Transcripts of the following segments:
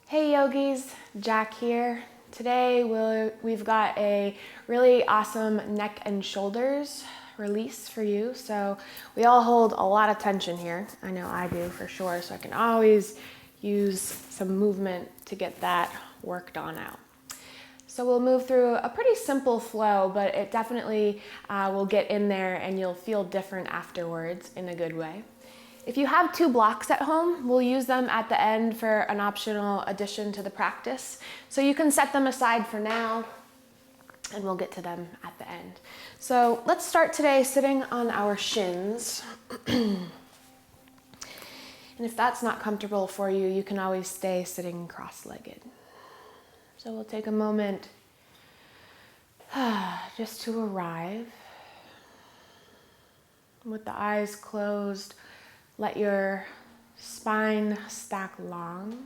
Hey yogis, Jack here. Today we've got a really awesome neck and shoulders release for you. So we all hold a lot of tension here. I know I do for sure. So I can always use some movement to get that worked on out. So we'll move through a pretty simple flow, but it definitely will get in there and you'll feel different afterwards in a good way. If you have 2 blocks at home, we'll use them at the end for an optional addition to the practice. So you can set them aside for now and we'll get to them at the end. So let's start today sitting on our shins. And if that's not comfortable for you, you can always stay sitting cross-legged. So we'll take a moment just to arrive. With the eyes closed, let your spine stack long.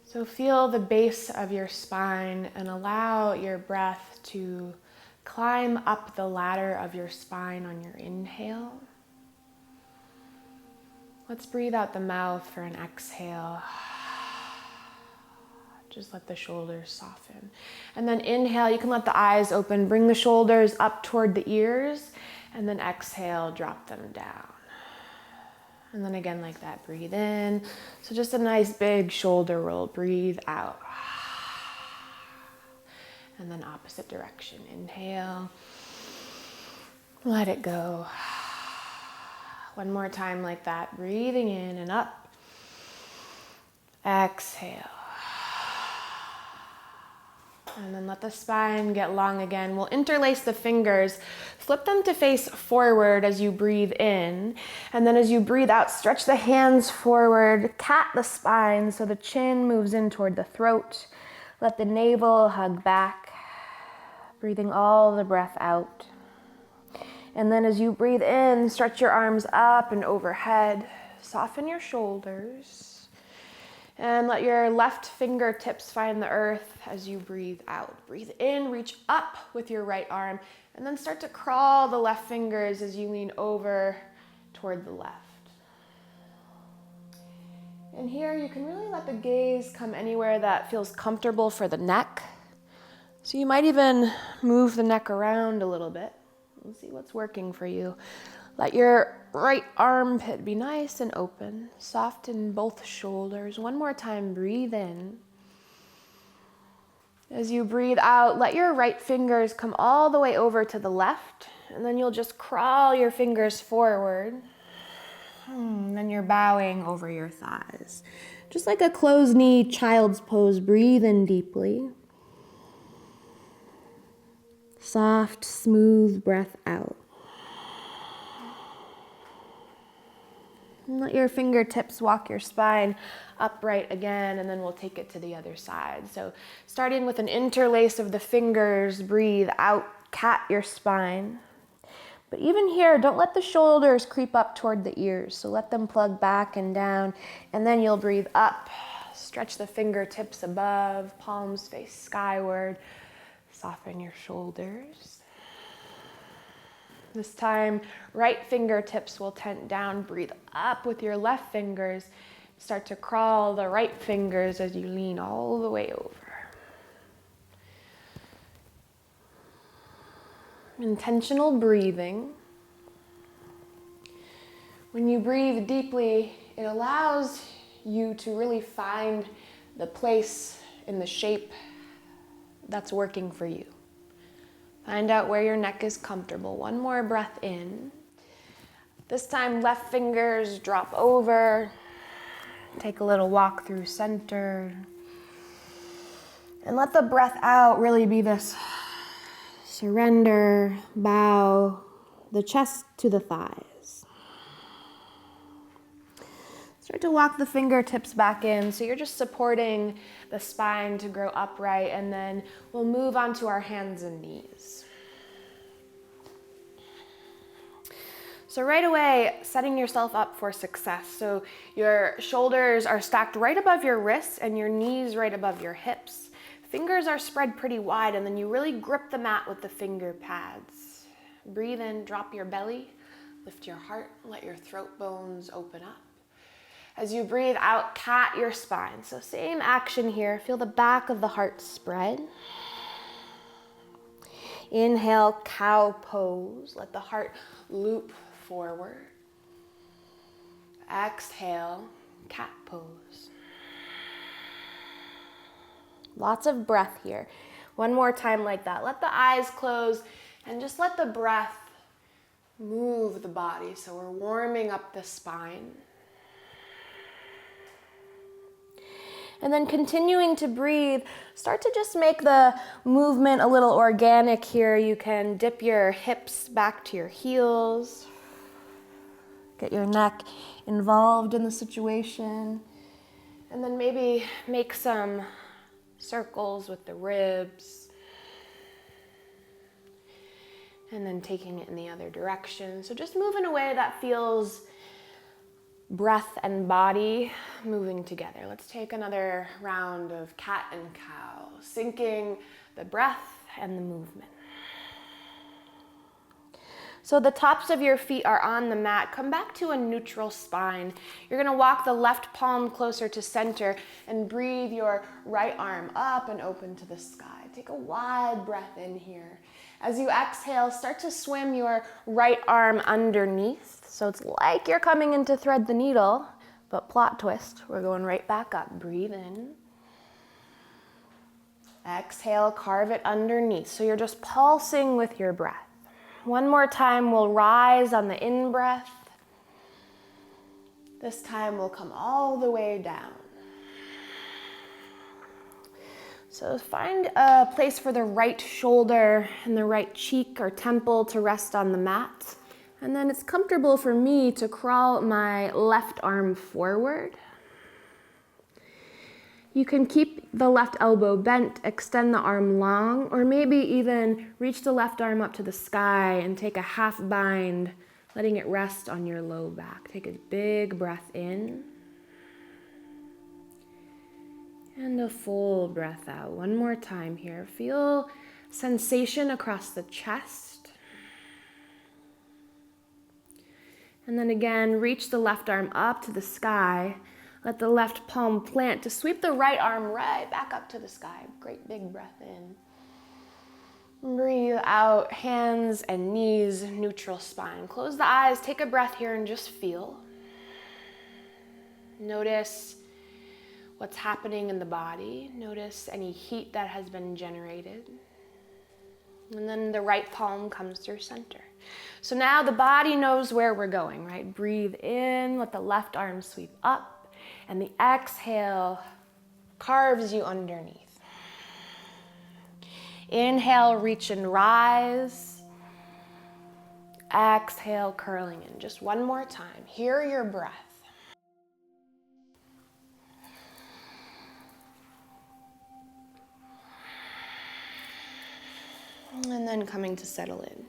So feel the base of your spine and allow your breath to climb up the ladder of your spine on your inhale. Let's breathe out the mouth for an exhale. Just let the shoulders soften. And then inhale, you can let the eyes open, bring the shoulders up toward the ears, and then exhale, drop them down. And then again like that, breathe in. So just a nice big shoulder roll, breathe out. And then opposite direction, inhale, let it go. One more time like that, breathing in and up, exhale. And then let the spine get long again. We'll interlace the fingers, flip them to face forward as you breathe in. And then as you breathe out, stretch the hands forward, cat the spine so the chin moves in toward the throat. Let the navel hug back, breathing all the breath out. And then as you breathe in, stretch your arms up and overhead, soften your shoulders. And let your left fingertips find the earth as you breathe out. Breathe in, reach up with your right arm, and then start to crawl the left fingers as you lean over toward the left. And here you can really let the gaze come anywhere that feels comfortable for the neck. So you might even move the neck around a little bit and see what's working for you. Let your right armpit be nice and open. Soften both shoulders. One more time, breathe in. As you breathe out, let your right fingers come all the way over to the left, and then you'll just crawl your fingers forward. And then you're bowing over your thighs. Just like a closed knee child's pose, breathe in deeply. Soft, smooth breath out. And let your fingertips walk your spine upright again, and then we'll take it to the other side. So starting with an interlace of the fingers, breathe out, cat your spine. But even here, don't let the shoulders creep up toward the ears. So let them plug back and down, and then you'll breathe up. Stretch the fingertips above, palms face skyward. Soften your shoulders. This time, right fingertips will tent down. Breathe up with your left fingers. Start to crawl the right fingers as you lean all the way over. Intentional breathing. When you breathe deeply, it allows you to really find the place in the shape that's working for you. Find out where your neck is comfortable. One more breath in. This time, left fingers drop over. Take a little walk through center. And let the breath out really be this surrender, bow, the chest to the thighs. Start to walk the fingertips back in, so you're just supporting the spine to grow upright, and then we'll move on to our hands and knees. So right away, setting yourself up for success. So your shoulders are stacked right above your wrists and your knees right above your hips. Fingers are spread pretty wide, and then you really grip the mat with the finger pads. Breathe in, drop your belly, lift your heart, let your throat bones open up. As you breathe out, cat your spine. So same action here. Feel the back of the heart spread. Inhale, cow pose. Let the heart loop forward. Exhale, cat pose. Lots of breath here. One more time like that. Let the eyes close and just let the breath move the body. So we're warming up the spine. And then continuing to breathe, start to just make the movement a little organic here. You can dip your hips back to your heels. Get your neck involved in the situation. And then maybe make some circles with the ribs. And then taking it in the other direction. So just move in a way that feels breath and body moving together. Let's take another round of cat and cow, syncing the breath and the movement. So the tops of your feet are on the mat. Come back to a neutral spine. You're gonna walk the left palm closer to center and breathe your right arm up and open to the sky. Take a wide breath in here. As you exhale, start to swim your right arm underneath. So it's like you're coming in to thread the needle, but plot twist, we're going right back up. Breathe in. Exhale, carve it underneath. So you're just pulsing with your breath. One more time, we'll rise on the in-breath. This time we'll come all the way down. So find a place for the right shoulder and the right cheek or temple to rest on the mat. And then it's comfortable for me to crawl my left arm forward. You can keep the left elbow bent, extend the arm long, or maybe even reach the left arm up to the sky and take a half bind, letting it rest on your low back. Take a big breath in. And a full breath out. One more time here. Feel sensation across the chest. And then again, reach the left arm up to the sky. Let the left palm plant to sweep the right arm right back up to the sky. Great big breath in. Breathe out, hands and knees, neutral spine. Close the eyes, take a breath here and just feel. Notice what's happening in the body. Notice any heat that has been generated. And then the right palm comes through center. So now the body knows where we're going, right? Breathe in, let the left arm sweep up. And the exhale carves you underneath. Inhale, reach and rise. Exhale, curling in. Just one more time. Hear your breath. And then coming to settle in.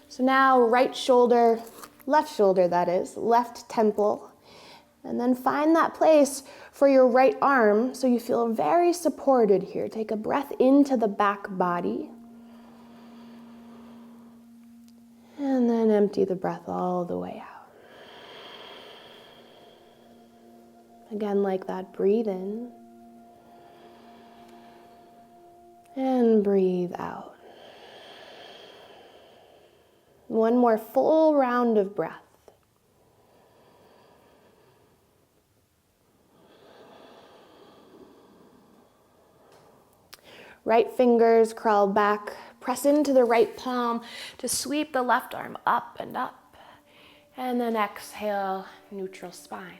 So now right shoulder, left shoulder that is, left temple. And then find that place for your right arm so you feel very supported here. Take a breath into the back body. And then empty the breath all the way out. Again, like that, breathe in. And breathe out. One more full round of breath. Right fingers crawl back, press into the right palm to sweep the left arm up and up. And then exhale, neutral spine.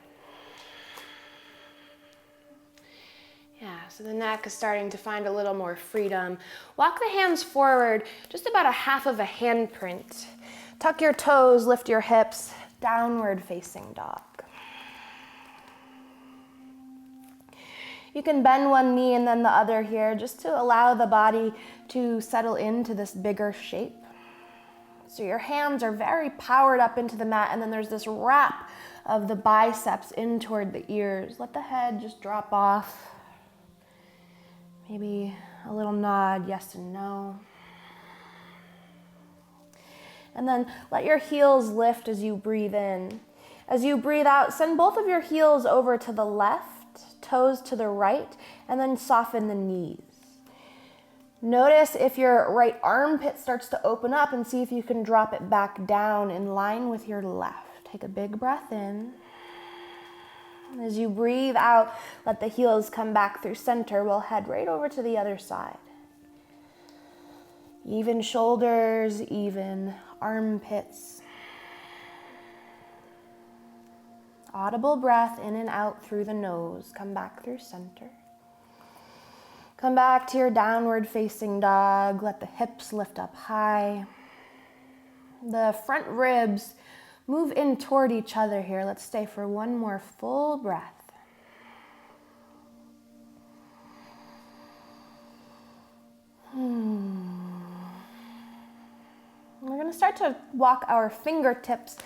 Yeah, so the neck is starting to find a little more freedom. Walk the hands forward, just about a half of a handprint. Tuck your toes, lift your hips, downward facing dog. You can bend one knee and then the other here, just to allow the body to settle into this bigger shape. So your hands are very powered up into the mat, and then there's this wrap of the biceps in toward the ears. Let the head just drop off. Maybe a little nod, yes and no. And then let your heels lift as you breathe in. As you breathe out, send both of your heels over to the left, toes to the right, and then soften the knees. Notice if your right armpit starts to open up and see if you can drop it back down in line with your left. Take a big breath in. As you breathe out, let the heels come back through center. We'll head right over to the other side. Even shoulders, even armpits. Audible breath in and out through the nose. Come back through center. Come back to your downward facing dog. Let the hips lift up high. The front ribs move in toward each other here. Let's stay for one more full breath. We're going to start to walk our fingertips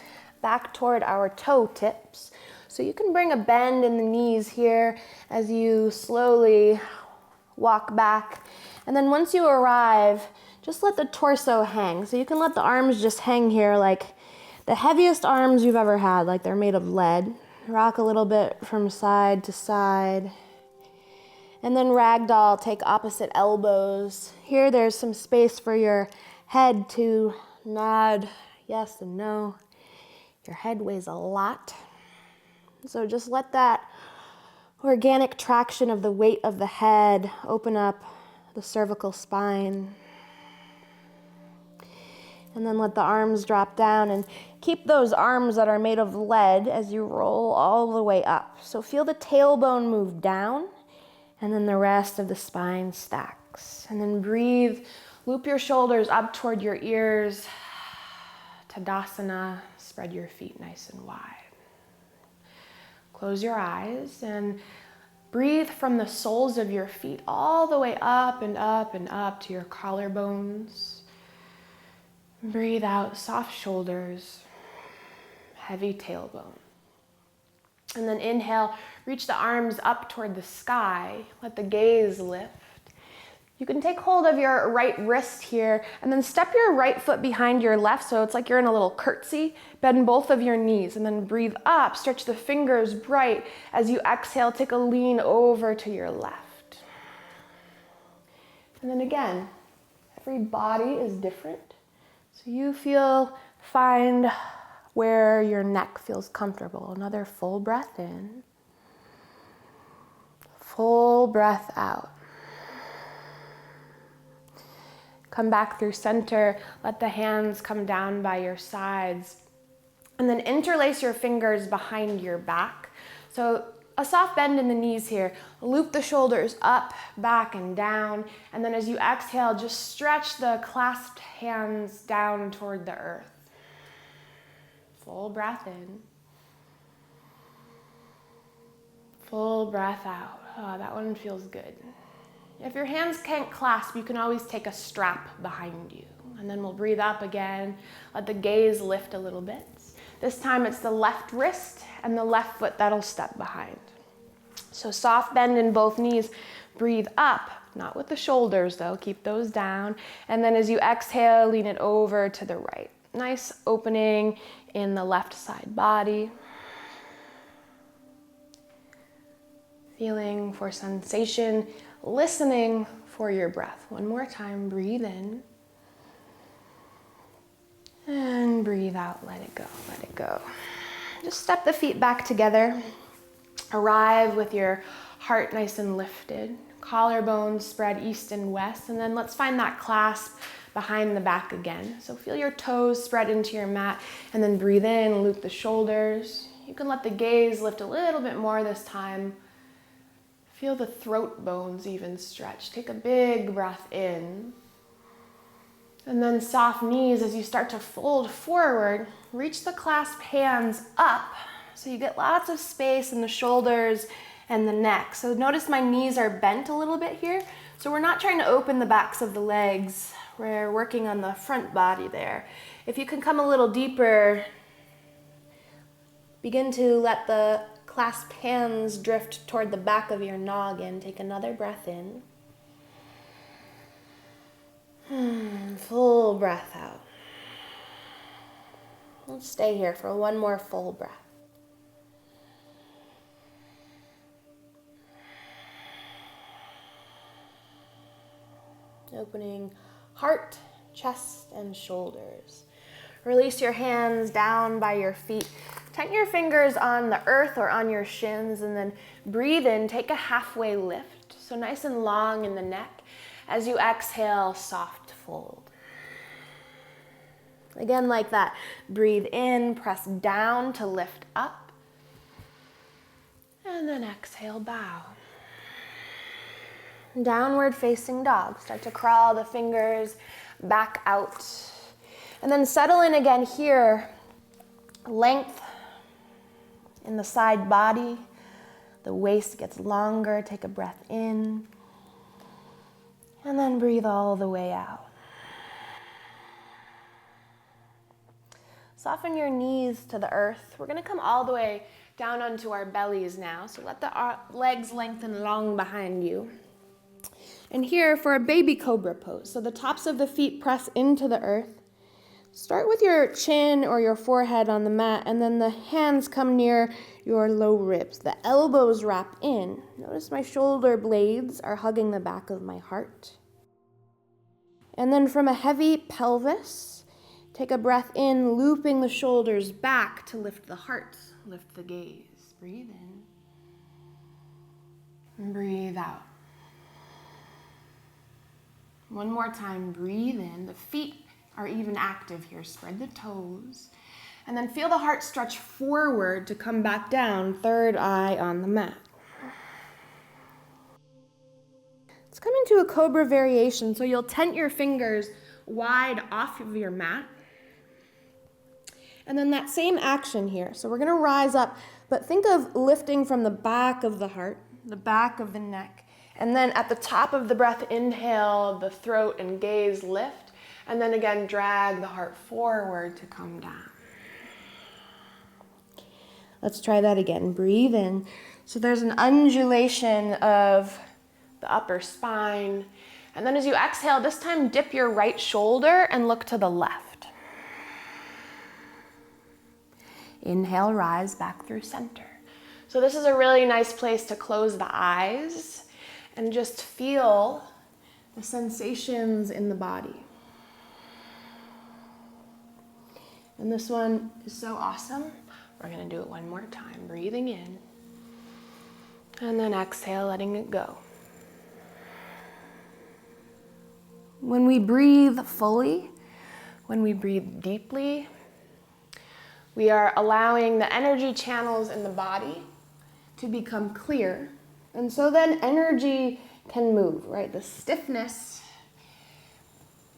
back toward our toe tips. So you can bring a bend in the knees here as you slowly walk back. And then once you arrive, just let the torso hang. So you can let the arms just hang here like the heaviest arms you've ever had, like they're made of lead. Rock a little bit from side to side. And then ragdoll, take opposite elbows. Here there's some space for your head to nod yes and no. Your head weighs a lot. So just let that organic traction of the weight of the head open up the cervical spine. And then let the arms drop down and keep those arms that are made of lead as you roll all the way up. So feel the tailbone move down and then the rest of the spine stacks. And then breathe, loop your shoulders up toward your ears. Tadasana, spread your feet nice and wide. Close your eyes and breathe from the soles of your feet all the way up and up and up to your collarbones. Breathe out, soft shoulders, heavy tailbone. And then inhale, reach the arms up toward the sky. Let the gaze lift. You can take hold of your right wrist here and then step your right foot behind your left so it's like you're in a little curtsy. Bend both of your knees and then breathe up. Stretch the fingers bright. As you exhale, take a lean over to your left. And then again, every body is different. So you find where your neck feels comfortable. Another full breath in. Full breath out. Come back through center. Let the hands come down by your sides. And then interlace your fingers behind your back. So a soft bend in the knees here. Loop the shoulders up, back, and down. And then as you exhale, just stretch the clasped hands down toward the earth. Full breath in. Full breath out. Oh, that one feels good. If your hands can't clasp, you can always take a strap behind you. And then we'll breathe up again. Let the gaze lift a little bit. This time it's the left wrist and the left foot that'll step behind. So soft bend in both knees. Breathe up, not with the shoulders though. Keep those down. And then as you exhale, lean it over to the right. Nice opening in the left side body. Feeling for sensation. Listening for your breath. One more time, breathe in. And breathe out, let it go, let it go. Just step the feet back together. Arrive with your heart nice and lifted. Collarbones spread east and west. And then let's find that clasp behind the back again. So feel your toes spread into your mat and then breathe in, loop the shoulders. You can let the gaze lift a little bit more this time. Feel the throat bones even stretch. Take a big breath in. And then soft knees as you start to fold forward. Reach the clasped hands up so you get lots of space in the shoulders and the neck. So notice my knees are bent a little bit here. So we're not trying to open the backs of the legs. We're working on the front body there. If you can come a little deeper, begin to let the clasped hands drift toward the back of your noggin. Take another breath in. Full breath out. Let's stay here for one more full breath. opening heart, chest, and shoulders. Release your hands down by your feet. Tent your fingers on the earth or on your shins, and then breathe in. Take a halfway lift, so nice and long in the neck. As you exhale, soft fold. Again, like that. Breathe in, press down to lift up. And then exhale, bow. Downward facing dog. Start to crawl the fingers back out. And then settle in again here. Length in the side body. The waist gets longer. Take a breath in. And then breathe all the way out. Soften your knees to the earth. We're going to come all the way down onto our bellies now. So let the legs lengthen long behind you. And here for a baby cobra pose. So the tops of the feet press into the earth. Start with your chin or your forehead on the mat, and then the hands come near your low ribs. The elbows wrap in. Notice my shoulder blades are hugging the back of my heart. And then from a heavy pelvis, take a breath in, looping the shoulders back to lift the heart, lift the gaze. Breathe in. And breathe out. One more time, breathe in. The feet are even active here. Spread the toes. And then feel the heart stretch forward to come back down, third eye on the mat. Let's come into a cobra variation. So you'll tent your fingers wide off of your mat. And then that same action here. So we're going to rise up, but think of lifting from the back of the heart, the back of the neck. And then at the top of the breath, inhale, the throat and gaze lift. And then again, drag the heart forward to come down. Let's try that again. Breathe in. So there's an undulation of the upper spine. And then as you exhale, this time dip your right shoulder and look to the left. Inhale, rise back through center. So this is a really nice place to close the eyes and just feel the sensations in the body. And this one is so awesome. We're going to do it one more time. Breathing in. And then exhale, letting it go. When we breathe fully, when we breathe deeply, we are allowing the energy channels in the body to become clear. And so then energy can move, right? The stiffness,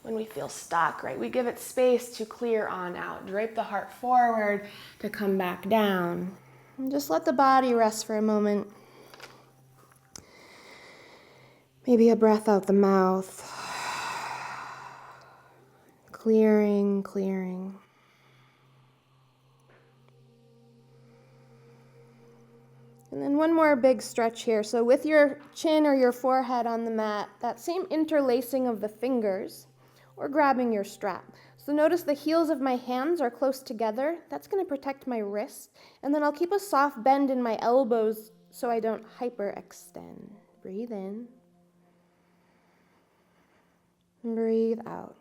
when we feel stuck, right? We give it space to clear on out. Drape the heart forward to come back down. And just let the body rest for a moment. Maybe a breath out the mouth. Clearing, clearing. And then one more big stretch here. So with your chin or your forehead on the mat, that same interlacing of the fingers or grabbing your strap. So notice the heels of my hands are close together. That's going to protect my wrist. And then I'll keep a soft bend in my elbows so I don't hyperextend. Breathe in. Breathe out.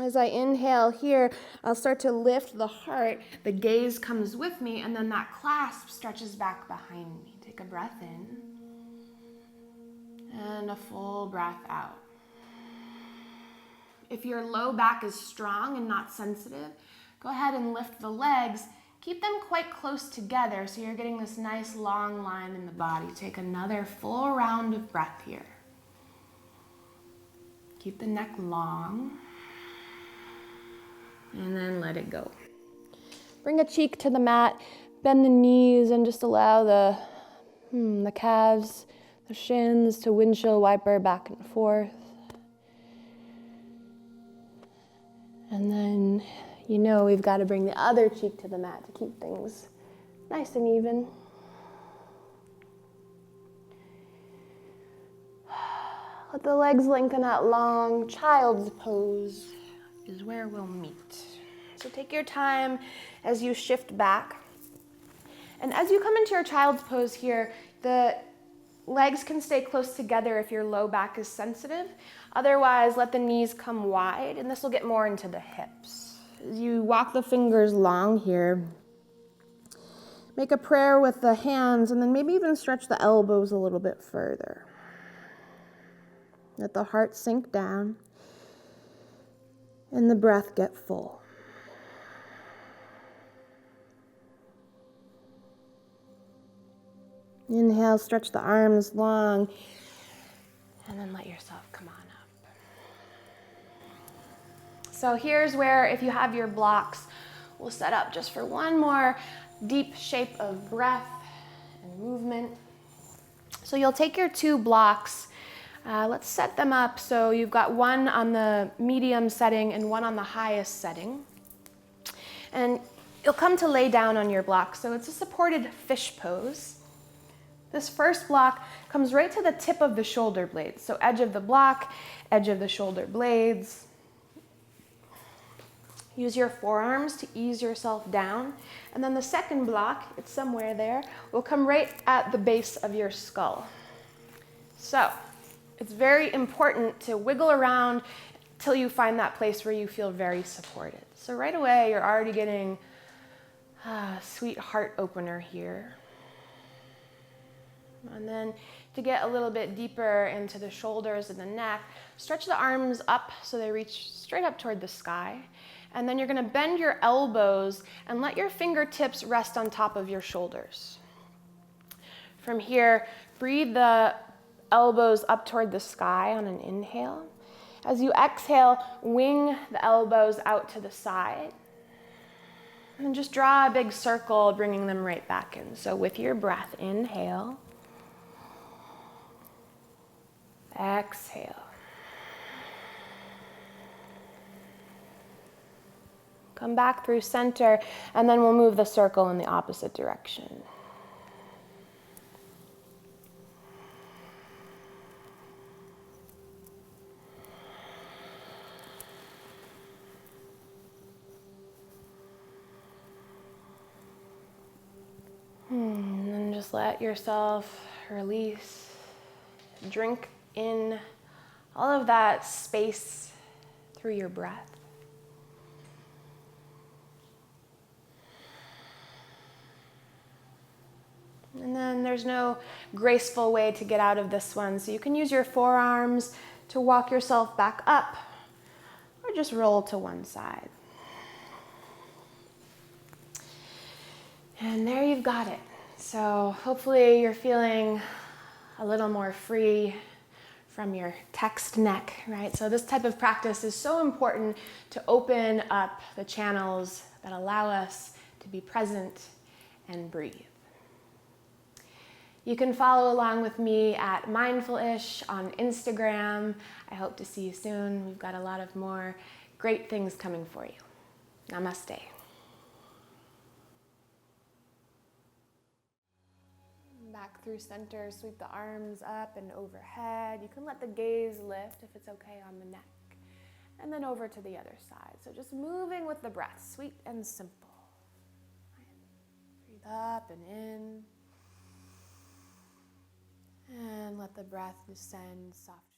As I inhale here, I'll start to lift the heart. The gaze comes with me, and then that clasp stretches back behind me. Take a breath in, and a full breath out. If your low back is strong and not sensitive, go ahead and lift the legs. Keep them quite close together so you're getting this nice long line in the body. Take another full round of breath here. Keep the neck long. And then let it go. Bring a cheek to the mat, bend the knees, and just allow the calves, the shins to windshield wiper back and forth. And then, we've got to bring the other cheek to the mat to keep things nice and even. Let the legs lengthen out long. Child's pose is where we'll meet. So take your time as you shift back. And as you come into your child's pose here, the Legs can stay close together if your low back is sensitive. Otherwise, let the knees come wide, and this will get more into the hips. As you walk the fingers long here, make a prayer with the hands, and then maybe even stretch the elbows a little bit further. Let the heart sink down, and the breath get full. Inhale, stretch the arms long, and then let yourself come on up. So here's where, if you have your blocks, we'll set up just for one more deep shape of breath and movement. So you'll take your 2 blocks, let's set them up so you've got one on the medium setting and one on the highest setting. And you'll come to lay down on your block. So it's a supported fish pose. This first block comes right to the tip of the shoulder blades. So edge of the block, edge of the shoulder blades. Use your forearms to ease yourself down. And then the second block, it's somewhere there, will come right at the base of your skull. So it's very important to wiggle around till you find that place where you feel very supported. So right away, you're already getting a sweet heart opener here. And then to get a little bit deeper into the shoulders and the neck, stretch the arms up so they reach straight up toward the sky. And then you're going to bend your elbows and let your fingertips rest on top of your shoulders. From here, breathe the elbows up toward the sky on an inhale. As you exhale, wing the elbows out to the side. And then just draw a big circle, bringing them right back in. So with your breath, inhale. Exhale. Come back through center, and then we'll move the circle in the opposite direction. And then just let yourself release, drink in all of that space through your breath. And then there's no graceful way to get out of this one, so you can use your forearms to walk yourself back up, or just roll to one side. And there you've got it. So hopefully you're feeling a little more free from your text neck, right? So this type of practice is so important to open up the channels that allow us to be present and breathe. You can follow along with me at Mindful-ish on Instagram. I hope to see you soon. We've got a lot of more great things coming for you. Namaste. Back through center, sweep the arms up and overhead. You can let the gaze lift if it's okay on the neck. And then over to the other side. So just moving with the breath, sweet and simple. Breathe up and in. And let the breath descend softly.